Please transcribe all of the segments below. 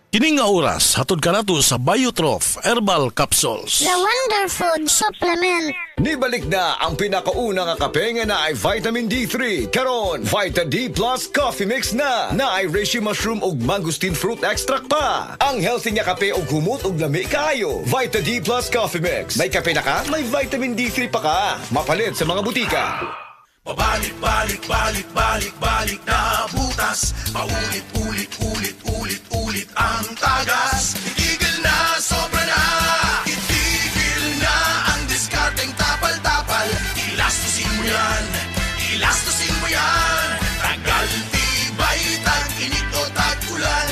Kining nga oras, hatod ka nato sa Biotrof Herbal Capsules. The Wonder Food Supplement. Nibalik na ang pinakauna nga kape nga na ay Vitamin D3. Karon, Vita D Plus Coffee Mix na ay reishi mushroom ug mangosteen fruit extract pa. Ang healthy nga kape ug humot ug lami kaayo. Vita D Plus Coffee Mix. May kape na ka, may Vitamin D3 pa ka. Mapalit sa mga butika. Pabalik na butas. Paulit ang tagas. Itigil na, sobra na. Itigil na ang diskarteng tapal-tapal. Ilastusin mo yan. Tagal, tibay, tag-init o tag-ulan.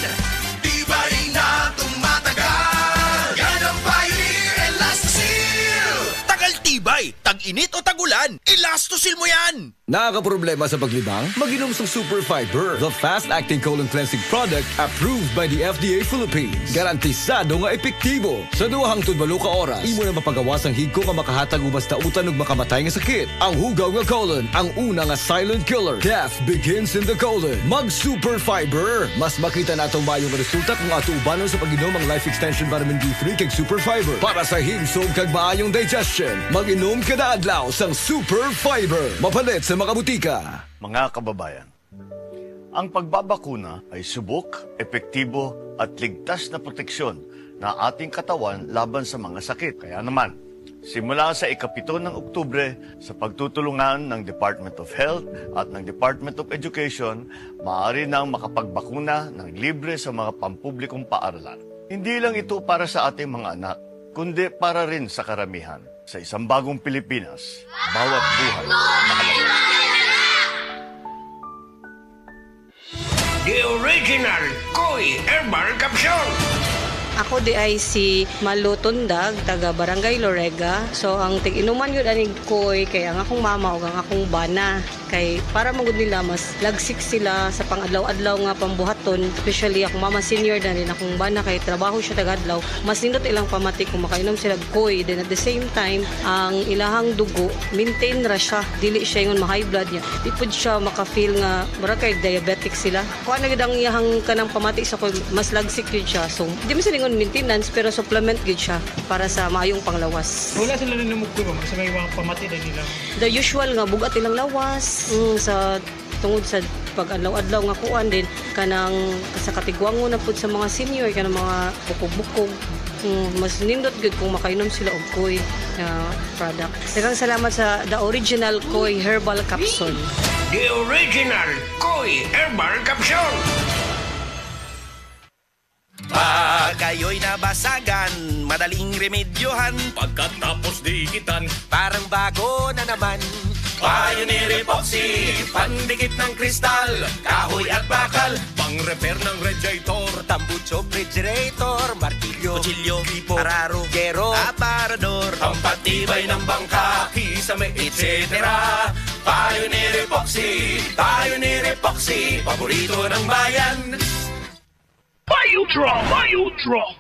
Tibay na tumatagal. Yan ang Pioneer Elastosil. Tagal, tibay, tag-init o tag-ulan. Elastosil mo yan. Nakakaproblema sa paglibang? Mag-inom sa Super Fiber, the fast-acting colon cleansing product approved by the FDA Philippines. Garantisado nga epektibo. Sa 2 hangtod 8 ka oras, imo na mapagawas ang higko nga makahatag og basta utan ug makamatay nga sakit. Ang hugaw nga colon, ang una nga silent killer. Death begins in the colon. Mag-Super Fiber. Mas makita natong mayong resulta kung ato ubanon sa pag-inom ang Life Extension Vitamin D3 kag Super Fiber. Para sa himsog kag maayong digestion, mag-inom kada adlaw sang Super Fiber. Mapalit sa mga butika. Mga kababayan, ang pagbabakuna ay subok, epektibo at ligtas na proteksyon na ating katawan laban sa mga sakit. Kaya naman, simula sa ika-7 ng Oktubre, sa pagtutulungan ng Department of Health at ng Department of Education, maaari nang makapagbakuna ng libre sa mga pampublikong paaralan. Hindi lang ito para sa ating mga anak, kundi para rin sa karamihan. Sa isang bagong Pilipinas, bawat buhay mahalaga. The original Koi Herbal Capsule. Ako di ay si Malu Tundag, taga Barangay Lorega. So ang tig-inuman yun aning koy kay ang akong mama o ang akong bana. Kay para magud nila mas lagsik sila sa pang-adlaw-adlaw nga pambuhaton. Especially akong mama senior na rin akong bana kay trabaho siya taga-adlaw. Mas nindot ilang pamati kung makainom sila koy. Then at the same time, ang ilahang dugo, maintain ra siya. Dili siya yung ma-high blood niya. Di po siya maka-feel nga mura kay diabetic sila. Kung ano ang iyahang kanang pamati sa koy, mas lagsik yun siya. So di mo sila maintenance pero supplement gid siya para sa maayong panglawas. Wala sila rin namugto ba? Sa may mga pamati na nila? The usual nga bugat ilang lawas sa tungod sa pag-adlaw-adlaw nga kuan din kanang sa katigwango na pud sa mga senior kanang mga bukog-bukog. Mas nindot gud kung makainom sila og koy product. Daghang salamat sa the original Koi Herbal Capsule. The original Koi Herbal Capsule. Pag kayo'y nabasagan, madaling remedyohan. Pagkatapos dikitan, parang bago na naman. Pioneer Epoxy, pandikit ng kristal, kahoy at bakal, pang-repair ng radiator, Tambucho, refrigerator, martilyo, kutsilyo, gripo, araro, gero, aparador, pampatibay ng bangka, kisame, etc. Pioneer Epoxy, paborito ng bayan. Biotrof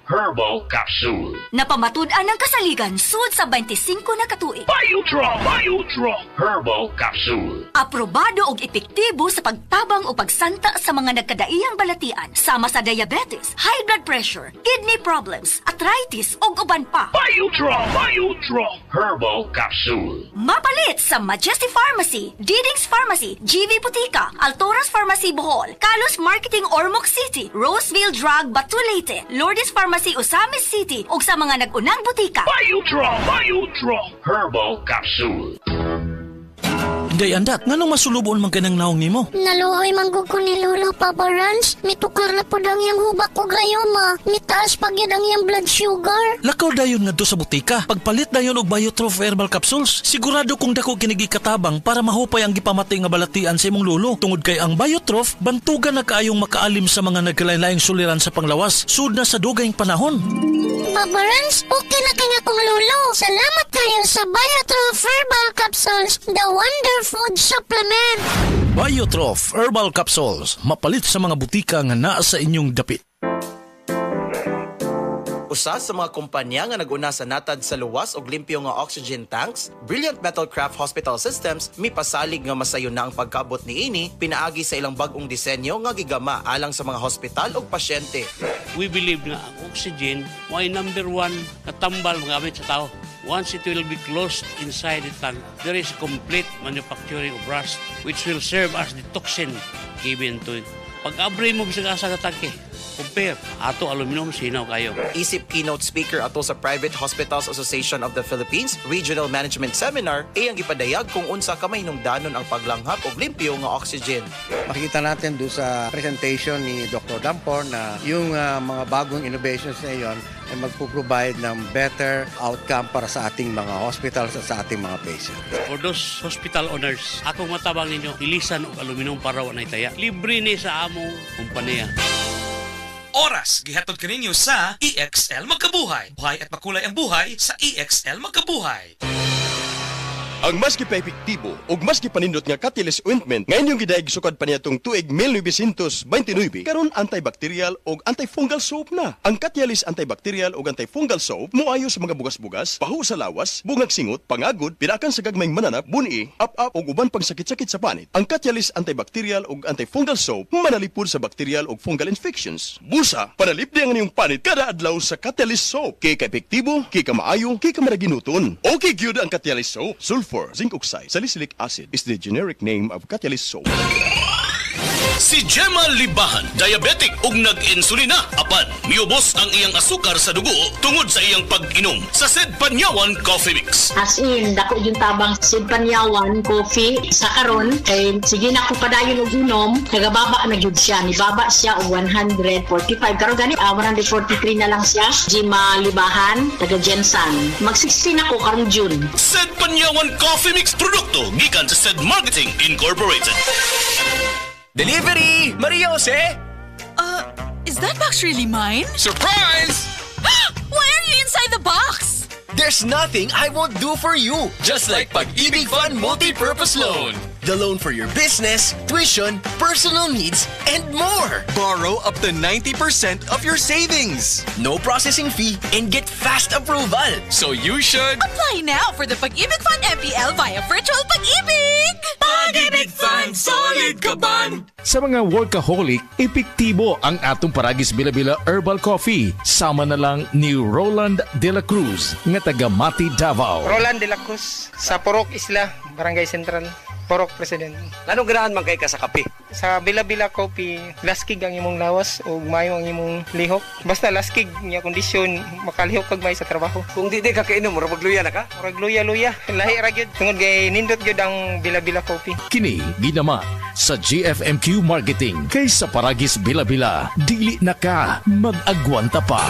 Herbal Capsule. Napamatud-an ng kasaligan sud sa 25 na katuig. Biotrof Herbal Capsule. Aprobado og epektibo sa pagtabang o pagsanta sa mga nagkadaiyang balatian sama sa diabetes, high blood pressure, kidney problems, arthritis ug uban pa. Biotrof Herbal Capsule. Mapalit sa Majesty Pharmacy, Diding's Pharmacy, GV Butika, Altoras Pharmacy Bohol, Kalos Marketing Ormoc City, Roseville Drug Batulete, Lourdes Pharmacy Osamis City ug sa mga nag-unang butika. Biotrof Herbal Capsule. Day andat, nganong masulubon man kanang naong nimo? Naluoy manggug ko ni Lolo Papa Rans. Mitukar na po ang iyang hubak ko gayoma. Mitaas pag yan ang iyang blood sugar. Lakaw dayon ngadto sa butika. Pagpalit dayon og Biotrof Herbal Capsules, sigurado kung dako kinigi katabang para mahupay ang gipamatay nga balatian sa imong lolo. Tungod kay ang Biotrof bantugan na kaayong makaalim sa mga nagkalain-laing suliran sa panglawas sud na sa dugayng panahon. Papa Rans, okay na kaya kong lolo. Salamat kayo sa Biotrof Herbal Capsules, the Wonder Food Supplement. Biotrof Herbal Capsules, mapalit sa mga butika nga naa sa inyong dapit. Usa sa mga kumpanya nga naguna sa natad sa luwas og limpyo nga oxygen tanks, Brilliant Metalcraft Hospital Systems mipasalig nga masayon na ang pagkabot niini pinaagi sa ilang bag-ong disenyo nga gigama alang sa mga hospital ug pasyente. We believe na ang oxygen ay number one katambal magamit sa tao. Once it will be closed inside the tank, there is complete manufacturing of rust which will serve as the toxin given to it. Pag-abri mo bisag asa ka tangke, compare ato aluminum sinaw kayo. Isip keynote speaker ato sa Private Hospitals Association of the Philippines Regional Management Seminar ang ipadayag kung unsa ka mahinungdanon ang paglanghap og limpyo nga oxygen. Makikita natin doon sa presentation ni Dr. Dampor na yung mga bagong innovations na iyon ay magpo-provide ng better outcome para sa ating mga hospitals at sa ating mga patients. For those hospital owners, akong matabang ninyo, ilisan og aluminum para wa nay taya. Libre ni sa among kumpanya. Oras gihatod kaninyo sa EXL Magkabuhay. Buhay at makulay ang buhay sa EXL Magkabuhay. Ang mas gipaepektibo ug mas gipanindot nga Catalyst ointment ngayon yung gidayeg sukad pa niyatong tuig 1929 karon antibacterial ug antifungal soap na. Ang Catalyst antibacterial ug antifungal soap moayo sa mga bugas-bugas, pahu sa lawas, bungag singot, pangagod, pirakan sa gagmayng mananap, buni, up-up ug uban pang sakit-sakit sa panit. Ang Catalyst antibacterial ug antifungal soap manalipod sa bacterial ug fungal infections. Busa, panalipdi ang inyong panit kada adlaw sa Catalyst soap. Kay ka-epektibo, kay ka maayo, kay ka maraginuton. Okay gyud ang Catalyst soap. Sulfur, zinc oxide, salicylic acid is the generic name of Catalyst soap. Si Gemma Libahan, diabetic ug nag-insulina. Apan, miubos ang iyang asukar sa dugo tungod sa iyang pag-inom sa Sed Panyawan Coffee Mix. As in, dako yung tabang Sed Panyawan Coffee sa karon kay sige na ko padayon og inom, nagababa na gyud siya. Nibaba siya og 145. Karon gani 143 na lang siya. Gemma Libahan, taga Jensan. Mag-16 ako karong June. Sed Panyawan Coffee Mix produkto gikan sa Sed Marketing Incorporated. Delivery! Maria Jose! Is that box really mine? Surprise! Why are you inside the box? There's nothing I won't do for you. Just like Pag-ibig Fund Multi-Purpose Loan. The loan for your business, tuition, personal needs, and more. Borrow up to 90% of your savings. No processing fee and get fast approval. So you should... Apply now for the Pag-ibig Fund MPL via Virtual Pag-ibig! Pag-ibig Fund, solid ka ban! Sa mga workaholic, epektibo ang atong Paragis Bila-Bila Herbal Coffee. Sama na lang ni Roland De La Cruz, nga taga Mati, Davao. Roland De La Cruz, sa Purok Isla, Barangay Central. Porok President. Anong ganahan man kay ka sa kape? Sa Bila-Bila Coffee, laskig ang imong lawas o mayo ang imong lihok. Basta laskig niya kondisyon, makalihok kag may sa trabaho. Kung di ka kainom, mura magluya na ka? Mura luya-luya. Lahi ra gyud. Tungod kay nindot gyud ang Bila-Bila Coffee. Kini ginama sa GFMQ Marketing. Kay sa Paragis Bila-Bila, dili na ka mag-agwanta pa.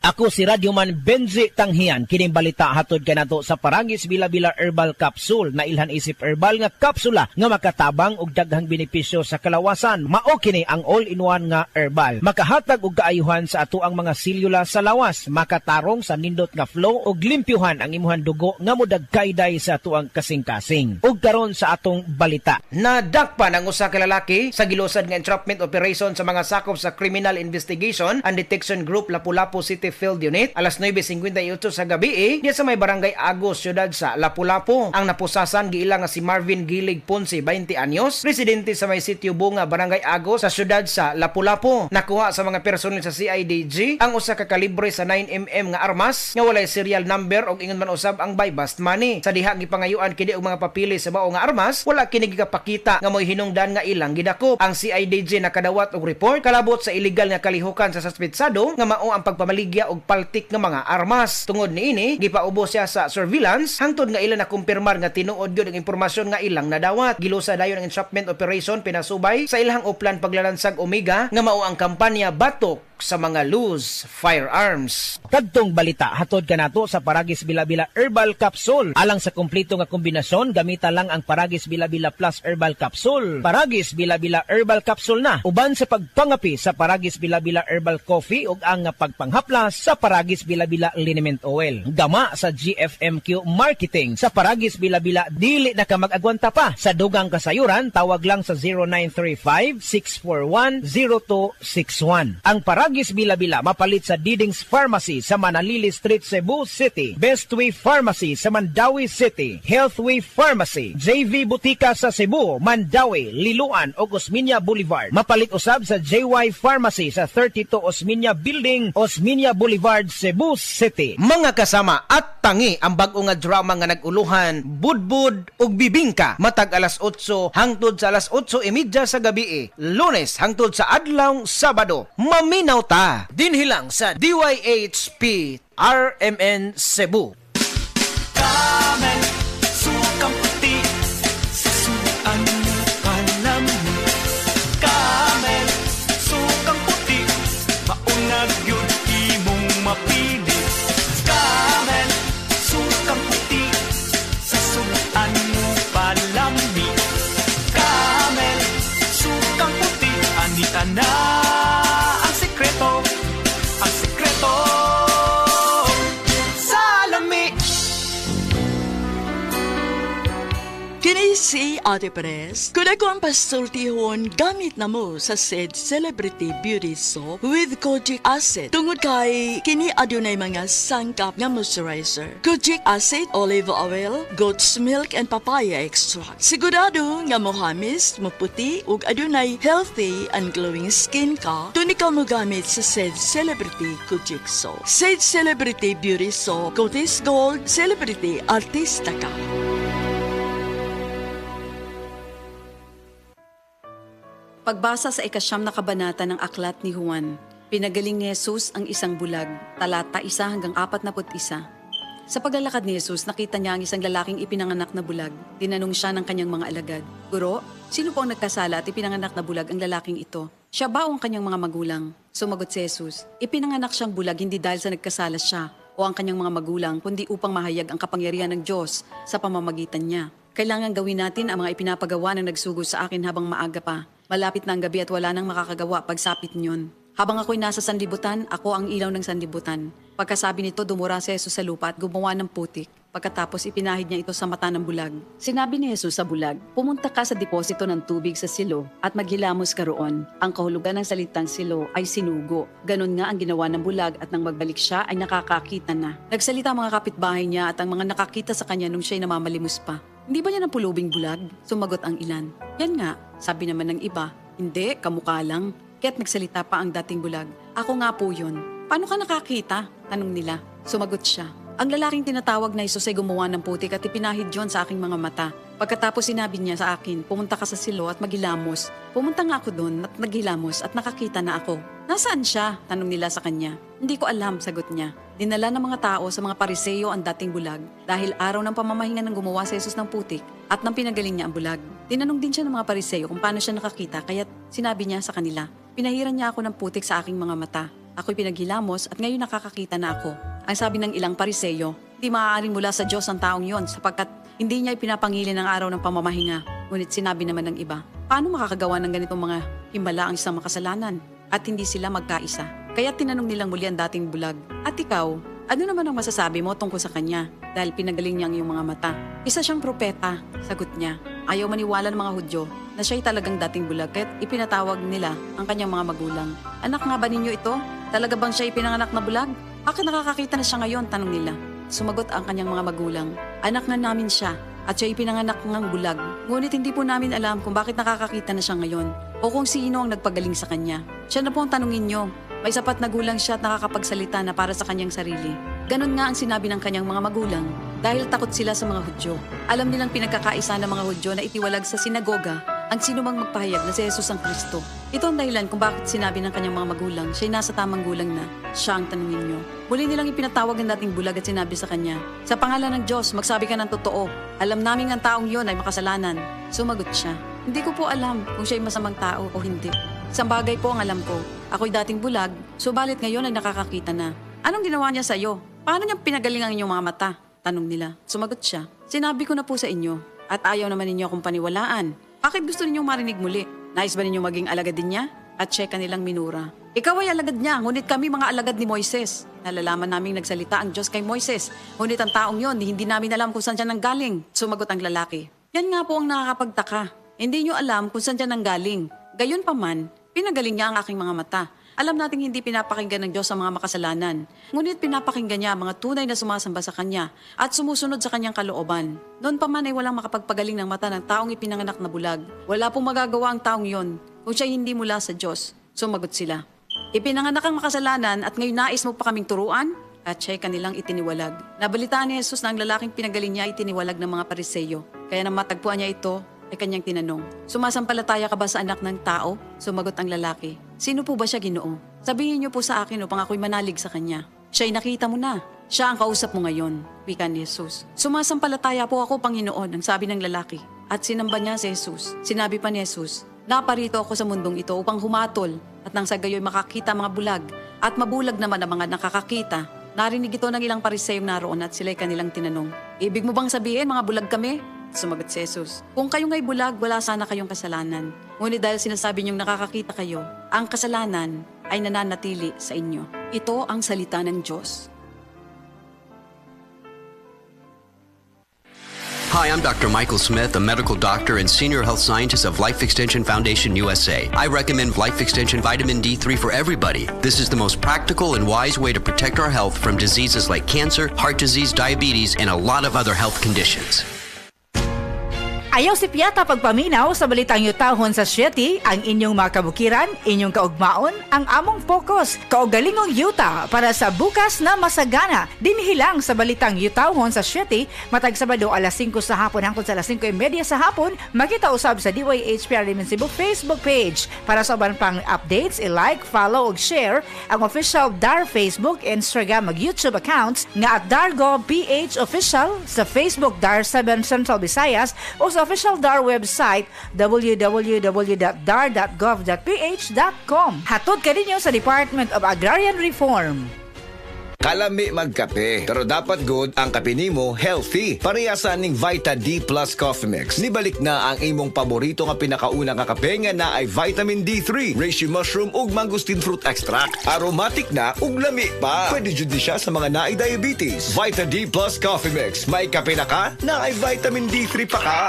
Ako si Radyoman Benzi Tanghian, kining balita hatod kanato sa Paragis Bila-Bila Herbal Capsule na ilhan isip herbal nga kapsula nga makatabang og daghang benepisyo sa kalawasan. Mao kini ang all-in-one nga herbal. Makahatag og kaayuhan sa ato ang mga selula sa lawas, makatarong sa nindot nga flow og limpyuhan ang imuhang dugo nga modagkayday sa ato ang kasing-kasing. Ug karon sa atong balita, nadakpan ang usa ka lalaki sa gilusad nga entrapment operation sa mga sakop sa Criminal Investigation and Detection Group Lapu-Lapu City Field Unit alas 9:58 sa gabi diya sa may barangay Agos, syudad sa Lapu-Lapu. Ang napusasan giila nga si Marvin Gilig Ponce, 20 anyos, residente sa may sitio Bunga, barangay Agos sa syudad sa Lapu-Lapu. Nakuha sa mga personel sa CIDG ang usa ka kalibre sa 9mm nga armas nga walay serial number og ingon man usab ang buy bust money. Sa diha gipangayuan kini og mga papili sa mao nga armas, wala kini gikapakita nga moy hinungdan nga ilang gidakop. Ang CIDG nakadawat og report kalabot sa illegal nga kalihukan sa suspetsado nga mao ang pagpamaligya og paltik nga mga armas. Tungod niini, gipaubos siya sa surveillance hangtod nga ilang nakumpirmar nga tinuod gyud ang impormasyon nga ilang nadawat. Gilusa dayon ang entrapment operation pinasubay sa ilang uplan paglalansag Omega nga mao ang kampanya Batok sa mga loose firearms. Kadtong balita hatod kanato sa Paragis Bila-Bila Herbal Capsule. Alang sa kumpleto nga kombinasyon, gamita lang ang Paragis Bila-Bila Plus Herbal Capsule. Paragis Bila-Bila Herbal Capsule na uban sa pagpangapi sa Paragis Bila-Bila Herbal Coffee ug ang pagpanghaplas sa Paragis Bila-Bila Liniment Oil. Gama sa GFMQ Marketing. Sa Paragis Bila-Bila dili na ka mag-agwanta pa. Sa dugang kasayuran, tawag lang sa 0935-641-0261. Ang Paragis Paragis Bila-Bila mapalit sa Didings Pharmacy sa Manalili Street, Cebu City. Bestway Pharmacy sa Mandawi City. Healthway Pharmacy, JV Butika sa Cebu, Mandawi, Liloan o Osmeña Boulevard. Mapalit usab sa JY Pharmacy sa 32 Osmeña Building, Osmeña Boulevard, Cebu City. Mga kasama, at tangi ang bag-o nga drama nga nag-uluhan, Budbud ug Bibingka, matag alas 8 hangtod sa alas 8:30 sa gabi, Lunes hangtod sa adlaw Sabado. Maminaw ta dinhilang sa DYHP RMN Cebu. Camel, sukang puti, sasuan mo palami. Camel, sukang puti, maunag yun imong mapili. Camel, sukang puti, sasuan mo palami. Camel, sukang puti, anita na ang sekreto, ang sekreto. Kini si Ate Pres. Kung ako ang pasultihon, gamit na mo sa said Celebrity Beauty Soap with Kojic Acid. Tungod kay kini adunay mga sangkap nga moisturizer. Kojic Acid, olive oil, goat's milk, and papaya extract. Sigurado nga mohamis, maputi, ug adunay healthy and glowing skin ka, tun ikaw mo gamit sa said Celebrity Kojic Soap. Said Celebrity Beauty Soap, Cotis Gold, Celebrity Artista ka. Pagbasa sa ikasyam na kabanata ng aklat ni Juan, pinagaling ni Jesus ang isang bulag, talata 1-41. Sa paglalakad ni Jesus, nakita niya ang isang lalaking ipinanganak na bulag. Tinanong siya ng kanyang mga alagad, "Guro, sino po ang nagkasala at ipinanganak na bulag ang lalaking ito? Siya ba o ang kanyang mga magulang?" Sumagot si Jesus, "Ipinanganak siyang bulag hindi dahil sa nagkasala siya o ang kanyang mga magulang, kundi upang mahayag ang kapangyarihan ng Diyos sa pamamagitan niya. Kailangan gawin natin ang mga ipinapagawa na nagsugod sa akin habang maaga pa. Malapit na ang gabi at wala nang makakagawa pagsapit niyon. Habang ako'y nasa sanlibutan, ako ang ilaw ng sanlibutan." Pagkasabi nito, dumura si Jesus sa lupa at gumawa ng putik. Pagkatapos ipinahid niya ito sa mata ng bulag. Sinabi ni Jesus sa bulag, "Pumunta ka sa deposito ng tubig sa silo at maghilamos ka roon." Ang kahulugan ng salitang silo ay sinugo. Ganon nga ang ginawa ng bulag at nang magbalik siya ay nakakakita na. Nagsalita ang mga kapitbahay niya at ang mga nakakita sa kanya nung siya'y namamalimos pa. "Hindi ba niya ng pulubing bulag?" Sumagot ang ilan. "Yan nga," sabi naman ng iba. "Hindi, kamukha lang." Kaya't nagsalita pa ang dating bulag, "Ako nga po yun." "Paano ka nakakita?" tanong nila. Sumagot siya, "Ang lalaking tinatawag na Jesus ay gumawa ng putik at ipinahid yon sa aking mga mata. Pagkatapos sinabi niya sa akin, pumunta ka sa silo at maghilamos. Pumunta nga ako doon at naghilamos at nakakita na ako." "Nasaan siya?" tanong nila sa kanya. "Hindi ko alam," sagot niya. Dinala ng mga tao sa mga Pariseo ang dating bulag dahil araw ng pamamahinga ng gumawa si Jesus ng putik at nang pinagaling niya ang bulag. Tinanong din siya ng mga Pariseo kung paano siya nakakita kaya't sinabi niya sa kanila, "Pinahiran niya ako ng putik sa aking mga mata. Ako'y pinaghilamos at ngayon nakakakita na ako." Ang sabi ng ilang Pariseo, "Hindi maaaring mula sa Diyos ang taong yon sapagkat hindi niya ipinapangilin ang araw ng pamamahinga." Ngunit sinabi naman ng iba, "Paano makakagawa ng ganitong mga himala ang isang makasalanan?" At hindi sila magkaisa. Kaya tinanong nilang muli ang dating bulag, "At ikaw, ano naman ang masasabi mo tungkol sa kanya? Dahil pinagaling niya ang iyong mga mata." "Isa siyang propeta," sagot niya. Ayaw maniwala ng mga Hudyo na siya'y talagang dating bulag kaya't ipinatawag nila ang kanyang mga magulang. "Anak nga ba ninyo ito? Talaga bang siya ipinanganak na bulag? Bakit nakakakita na siya ngayon?" tanong nila. Sumagot ang kanyang mga magulang, "Anak nga namin siya at siya ipinanganak ng bulag. Ngunit hindi po namin alam kung bakit nakakakita na siya ngayon o kung sino ang nagpagaling sa kanya. Siya na po ang tanungin niyo. May sapat na gulang siya at nakakapagsalita na para sa kanyang sarili." Ganon nga ang sinabi ng kanyang mga magulang dahil takot sila sa mga Hudyo. Alam nilang pinagkakaisa ng mga Hudyo na itiwalag sa sinagoga ang sino mang magpahayag na si Jesus ang Kristo. Ito ang dahilan kung bakit sinabi ng kanyang mga magulang siya'y nasa tamang gulang na siya ang tanungin niyo. Muli nilang ipinatawag ang dating bulag at sinabi sa kanya, "Sa pangalan ng Diyos, magsabi ka ng totoo. Alam namin ang taong yon ay makasalanan." Sumagot siya, "Hindi ko po alam kung siya'y masamang tao o hindi. Isang bagay po ang alam ko. Ako'y dating bulag, subalit ngayon ay nakakakita na." "Anong ginawa niya sa iyo? Paano niya pinagaling ang inyong mga mata?" tanong nila. Sumagot siya, "Sinabi ko na po sa inyo at ayaw naman ninyo akong paniwalaan. Bakit gusto ninyong marinig muli? Nais ba ninyong maging alagad din niya?" At siya kanilang minura. "Ikaw ay alagad niya, ngunit kami mga alagad ni Moises. Nalalaman naming nagsalita ang Diyos kay Moises, ngunit ang taong yon, hindi namin alam kung saan siya nanggaling." Sumagot ang lalaki, "Yan nga po ang nakakapagtaka. Hindi niyo alam kung saan siya nanggaling. Gayon pa man, pinagaling niya ang aking mga mata. Alam nating hindi pinapakinggan ng Diyos ang mga makasalanan. Ngunit pinapakinggan niya ang mga tunay na sumasamba sa Kanya at sumusunod sa Kanyang kalooban. Noon pa man ay walang makapagpagaling ng mata ng taong ipinanganak na bulag. Wala pong magagawa ang taong yon kung siya hindi mula sa Diyos. Sumagot sila. Ipinanganak ang makasalanan at ngayon nais mo pa kaming turuan? At siya'y kanilang itiniwalag. Nabalitaan ni Jesus na ang lalaking pinagaling niya itiniwalag ng mga Pariseyo. Kaya nang matagpuan niya ito, ay kanyang tinanong, sumasampalataya ka ba sa anak ng tao? Sumagot ang lalaki, sino po ba siya, Ginoo? Sabihin niyo po sa akin upang ako'y manalig sa kanya. Siya'y nakita mo na. Siya ang kausap mo ngayon, wika ni Jesus. Sumasampalataya po ako, Panginoon, ang sabi ng lalaki. At sinamba niya si Jesus. Sinabi pa ni Jesus, naparito ako sa mundong ito upang humatol at nang sa gayo'y makakita mga bulag at mabulag naman ang mga nakakakita. Narinig ito ng ilang Pariseyong naroon at sila'y kanilang tinanong, ibig mo bang sabihin mga bulag kami? Sumagot si Jesus, kung kayo nga'y bulag, wala sana kayong kasalanan. Ngunit dahil sinasabi niyong nakakakita kayo, ang kasalanan ay nananatili sa inyo. Ito ang salita ng Diyos. Hi, I'm Dr. Michael Smith, a medical doctor and senior health scientist of Life Extension Foundation USA. I recommend Life Extension Vitamin D3 for everybody. This is the most practical and wise way to protect our health from diseases like cancer, heart disease, diabetes, and a lot of other health conditions. Ayaw si Piata pagpaminaw sa balitang yutahon sa Sieti, ang inyong mga kabukiran, inyong kaugmaon, ang among focus, kaugalingong yuta para sa bukas na masagana. Dinhilang sa balitang yutahon sa Sieti, matag Sabado alas 5 sa hapon hangtod sa alas 5:30 sa hapon, makita usab sa DYHPR Cebu Facebook page. Para sa uban pang updates, i-like, follow ug share ang official DAR Facebook, Instagram ug YouTube accounts nga at DarGovPH Official sa Facebook DAR 7 Central Visayas o sa official DAR website www.dar.gov.ph.com. Hatod ka ninyo sa Department of Agrarian Reform. Kalami magkape, pero dapat good ang kape nimo healthy. Parehasan ning Vita D Plus Coffee Mix. Nibalik na ang imong paborito nga pinakauna nga kape nga na ay vitamin D3, reishi mushroom ug mangosteen fruit extract. Aromatic na ug lami pa. Pwede jud ni siya sa mga naay diabetes. Vita D Plus Coffee Mix. May kape na ka, na ay vitamin D3 pa ka.